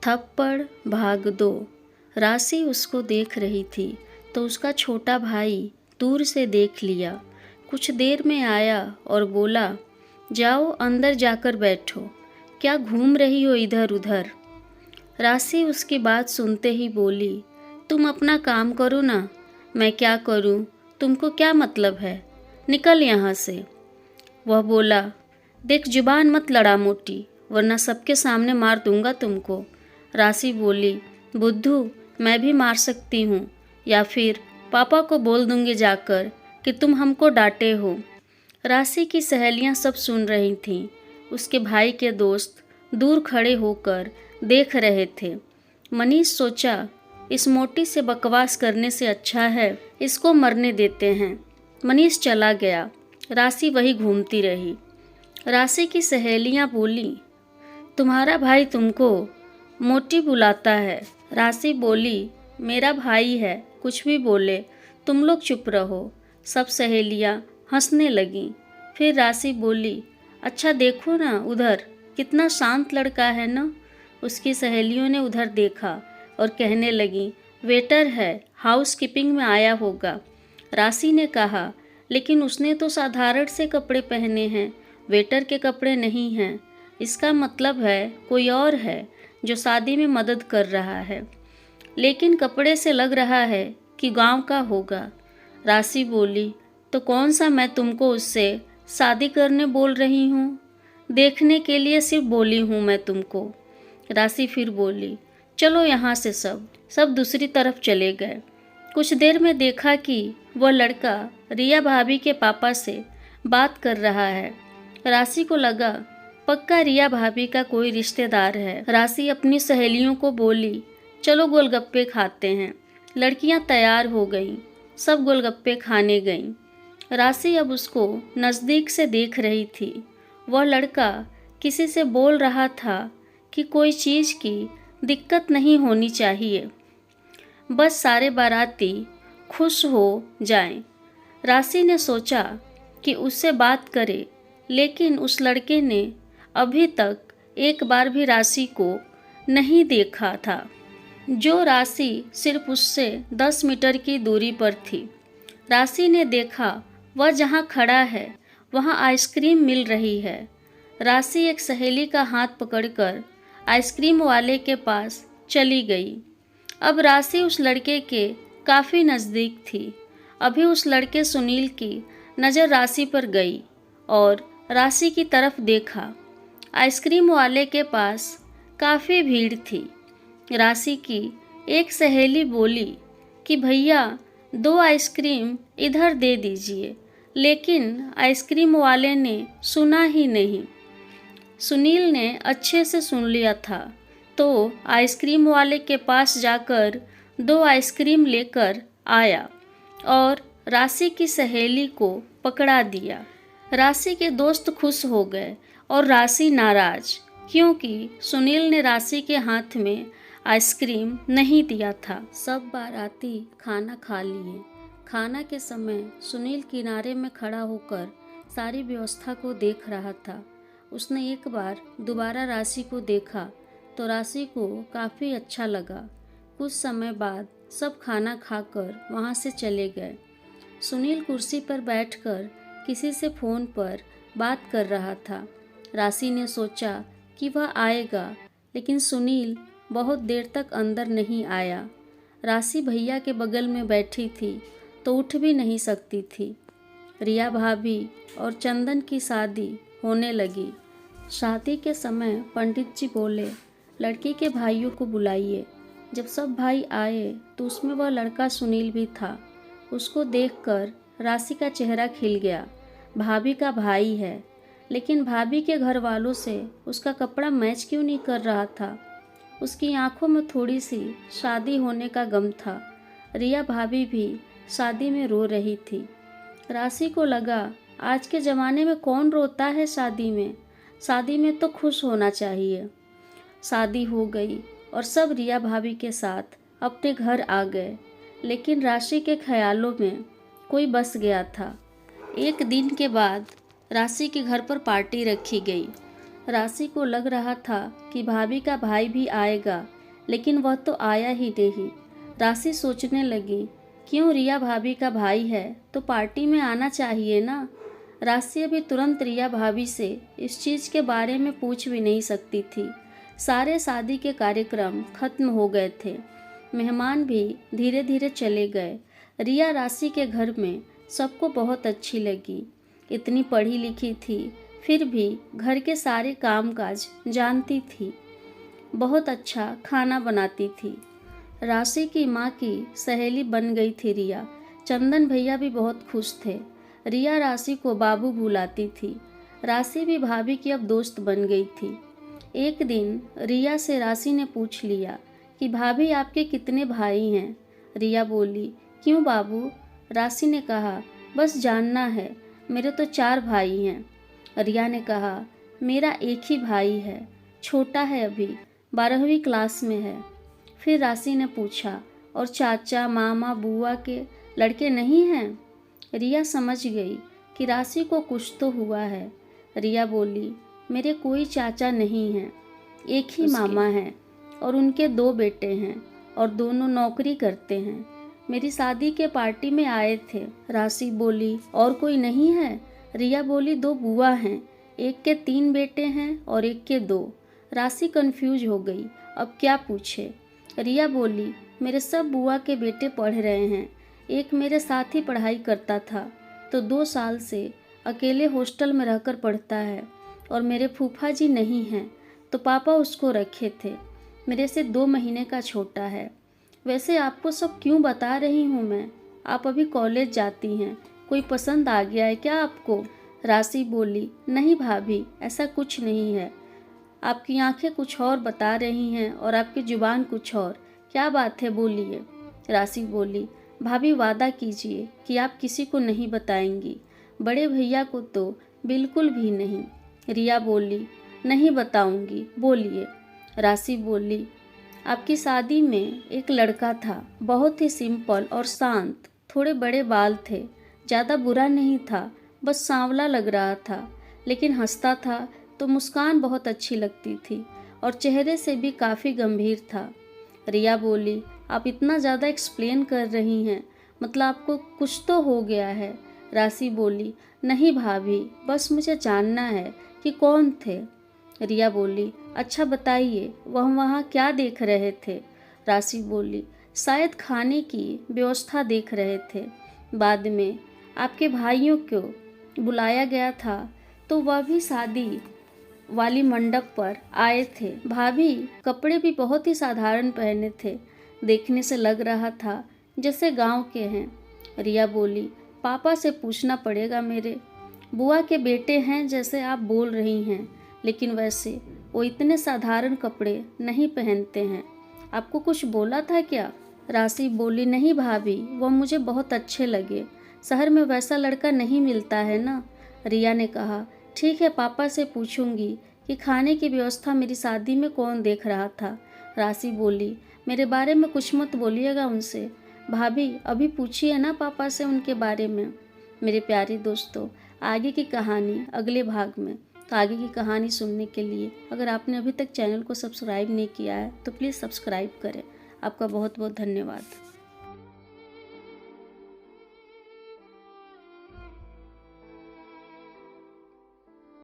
थप्पड़ भाग 2। राशि उसको देख रही थी तो उसका छोटा भाई दूर से देख लिया। कुछ देर में आया और बोला, जाओ अंदर जाकर बैठो, क्या घूम रही हो इधर उधर। राशि उसकी बात सुनते ही बोली, तुम अपना काम करो ना, मैं क्या करूं, तुमको क्या मतलब है, निकल यहाँ से। वह बोला, देख जुबान मत लड़ा मोटी, वरना सबके सामने मार दूंगा तुमको। राशि बोली, बुद्धू मैं भी मार सकती हूँ, या फिर पापा को बोल दूंगी जाकर कि तुम हमको डांटे हो। राशि की सहेलियाँ सब सुन रही थीं। उसके भाई के दोस्त दूर खड़े होकर देख रहे थे। मनीष सोचा, इस मोटी से बकवास करने से अच्छा है इसको मरने देते हैं। मनीष चला गया। राशि वही घूमती रही। राशि की सहेलियाँ बोली, तुम्हारा भाई तुमको मोटी बुलाता है। राशि बोली, मेरा भाई है, कुछ भी बोले, तुम लोग चुप रहो। सब सहेलियाँ हंसने लगीं। फिर राशि बोली, अच्छा देखो ना उधर, कितना शांत लड़का है ना। उसकी सहेलियों ने उधर देखा और कहने लगीं, वेटर है, हाउस कीपिंग में आया होगा। राशि ने कहा, लेकिन उसने तो साधारण से कपड़े पहने हैं, वेटर के कपड़े नहीं हैं। इसका मतलब है कोई और है जो शादी में मदद कर रहा है, लेकिन कपड़े से लग रहा है कि गांव का होगा। राशि बोली, तो कौन सा मैं तुमको उससे शादी करने बोल रही हूँ, देखने के लिए सिर्फ बोली हूँ मैं तुमको। राशि फिर बोली, चलो यहाँ से। सब दूसरी तरफ चले गए। कुछ देर में देखा कि वह लड़का रिया भाभी के पापा से बात कर रहा है। राशि को लगा पक्का रिया भाभी का कोई रिश्तेदार है। राशि अपनी सहेलियों को बोली, चलो गोलगप्पे खाते हैं। लड़कियां तैयार हो गईं, सब गोलगप्पे खाने गईं। राशि अब उसको नज़दीक से देख रही थी। वह लड़का किसी से बोल रहा था कि कोई चीज़ की दिक्कत नहीं होनी चाहिए, बस सारे बाराती खुश हो जाएं। राशि ने सोचा कि उससे बात करे, लेकिन उस लड़के ने अभी तक एक बार भी राशि को नहीं देखा था, जो राशि सिर्फ उससे 10 मीटर की दूरी पर थी। राशि ने देखा वह जहाँ खड़ा है वहाँ आइसक्रीम मिल रही है। राशि एक सहेली का हाथ पकड़कर आइसक्रीम वाले के पास चली गई। अब राशि उस लड़के के काफ़ी नज़दीक थी। अभी उस लड़के सुनील की नज़र राशि पर गई और राशि की तरफ देखा। आइसक्रीम वाले के पास काफ़ी भीड़ थी। राशि की एक सहेली बोली कि भैया 2 आइसक्रीम इधर दे दीजिए, लेकिन आइसक्रीम वाले ने सुना ही नहीं। सुनील ने अच्छे से सुन लिया था तो आइसक्रीम वाले के पास जाकर 2 आइसक्रीम लेकर आया और राशि की सहेली को पकड़ा दिया। राशि के दोस्त खुश हो गए और राशि नाराज, क्योंकि सुनील ने राशि के हाथ में आइसक्रीम नहीं दिया था। सब बाराती खाना खा लिए। खाना के समय सुनील किनारे में खड़ा होकर सारी व्यवस्था को देख रहा था। उसने एक बार दोबारा राशि को देखा तो राशि को काफ़ी अच्छा लगा। कुछ समय बाद सब खाना खाकर वहाँ से चले गए। सुनील कुर्सी पर बैठकर किसी से फ़ोन पर बात कर रहा था। राशि ने सोचा कि वह आएगा, लेकिन सुनील बहुत देर तक अंदर नहीं आया। राशि भैया के बगल में बैठी थी तो उठ भी नहीं सकती थी। रिया भाभी और चंदन की शादी होने लगी। शादी के समय पंडित जी बोले, लड़की के भाइयों को बुलाइए। जब सब भाई आए तो उसमें वह लड़का सुनील भी था। उसको देखकर राशि का चेहरा खिल गया। भाभी का भाई है, लेकिन भाभी के घर वालों से उसका कपड़ा मैच क्यों नहीं कर रहा था। उसकी आंखों में थोड़ी सी शादी होने का गम था। रिया भाभी भी शादी में रो रही थी। राशि को लगा, आज के ज़माने में कौन रोता है शादी में? शादी में तो खुश होना चाहिए। शादी हो गई और सब रिया भाभी के साथ अपने घर आ गए, लेकिन राशि के ख्यालों में कोई बस गया था। एक दिन के बाद राशि के घर पर पार्टी रखी गई। राशि को लग रहा था कि भाभी का भाई भी आएगा, लेकिन वह तो आया ही नहीं। राशि सोचने लगी, क्यों, रिया भाभी का भाई है तो पार्टी में आना चाहिए ना। राशि अभी तुरंत रिया भाभी से इस चीज़ के बारे में पूछ भी नहीं सकती थी। सारे शादी के कार्यक्रम खत्म हो गए थे, मेहमान भी धीरे धीरे चले गए। रिया राशि के घर में सबको बहुत अच्छी लगी। इतनी पढ़ी लिखी थी, फिर भी घर के सारे कामकाज जानती थी। बहुत अच्छा खाना बनाती थी। राशि की माँ की सहेली बन गई थी रिया। चंदन भैया भी बहुत खुश थे। रिया राशि को बाबू बुलाती थी। राशि भी भाभी की अब दोस्त बन गई थी। एक दिन रिया से राशि ने पूछ लिया कि भाभी आपके कितने भाई हैं। रिया बोली, क्यों बाबू। राशि ने कहा, बस जानना है, मेरे तो 4 भाई हैं। रिया ने कहा, मेरा एक ही भाई है, छोटा है, अभी 12वीं क्लास में है। फिर राशि ने पूछा, और चाचा मामा बुआ के लड़के नहीं हैं। रिया समझ गई कि राशि को कुछ तो हुआ है। रिया बोली, मेरे कोई चाचा नहीं हैं, एक ही मामा हैं और उनके 2 बेटे हैं और दोनों नौकरी करते हैं। मेरी शादी के पार्टी में आए थे। राशि बोली, और कोई नहीं है। रिया बोली, 2 बुआ हैं, एक के 3 बेटे हैं और एक के 2। राशि कंफ्यूज हो गई, अब क्या पूछे। रिया बोली, मेरे सब बुआ के बेटे पढ़ रहे हैं, एक मेरे साथ ही पढ़ाई करता था तो 2 साल से अकेले हॉस्टल में रहकर पढ़ता है, और मेरे फूफा जी नहीं हैं तो पापा उसको रखे थे, मेरे से 2 महीने का छोटा है। वैसे आपको सब क्यों बता रही हूँ मैं, आप अभी कॉलेज जाती हैं, कोई पसंद आ गया है क्या आपको। राशि बोली, नहीं भाभी, ऐसा कुछ नहीं है, आपकी आंखें कुछ और बता रही हैं और आपकी जुबान कुछ और, क्या बात है बोलिए। राशि बोली, भाभी वादा कीजिए कि आप किसी को नहीं बताएंगी, बड़े भैया को तो बिल्कुल भी नहीं। रिया बोली, नहीं बताऊंगी, बोलिए। राशि बोली, आपकी शादी में एक लड़का था, बहुत ही सिंपल और शांत, थोड़े बड़े बाल थे, ज़्यादा बुरा नहीं था, बस सांवला लग रहा था, लेकिन हंसता था तो मुस्कान बहुत अच्छी लगती थी और चेहरे से भी काफ़ी गंभीर था। रिया बोली, आप इतना ज़्यादा एक्सप्लेन कर रही हैं, मतलब आपको कुछ तो हो गया है। राशि बोली, नहीं भाभी, बस मुझे जानना है कि कौन थे। रिया बोली, अच्छा बताइए, वह वहाँ क्या देख रहे थे। राशि बोली, शायद खाने की व्यवस्था देख रहे थे। बाद में आपके भाइयों को बुलाया गया था तो वह भी शादी वाली मंडप पर आए थे। भाभी कपड़े भी बहुत ही साधारण पहने थे, देखने से लग रहा था जैसे गांव के हैं। रिया बोली, पापा से पूछना पड़ेगा, मेरे बुआ के बेटे हैं जैसे आप बोल रही हैं, लेकिन वैसे वो इतने साधारण कपड़े नहीं पहनते हैं। आपको कुछ बोला था क्या। राशि बोली, नहीं भाभी, वो मुझे बहुत अच्छे लगे, शहर में वैसा लड़का नहीं मिलता है ना। रिया ने कहा, ठीक है, पापा से पूछूंगी कि खाने की व्यवस्था मेरी शादी में कौन देख रहा था। राशि बोली, मेरे बारे में कुछ मत बोलिएगा उनसे। भाभी अभी पूछिए ना पापा से उनके बारे में। मेरे प्यारे दोस्तों, आगे की कहानी अगले भाग में। तो आगे की कहानी सुनने के लिए अगर आपने अभी तक चैनल को सब्सक्राइब नहीं किया है तो प्लीज़ सब्सक्राइब करें। आपका बहुत बहुत धन्यवाद।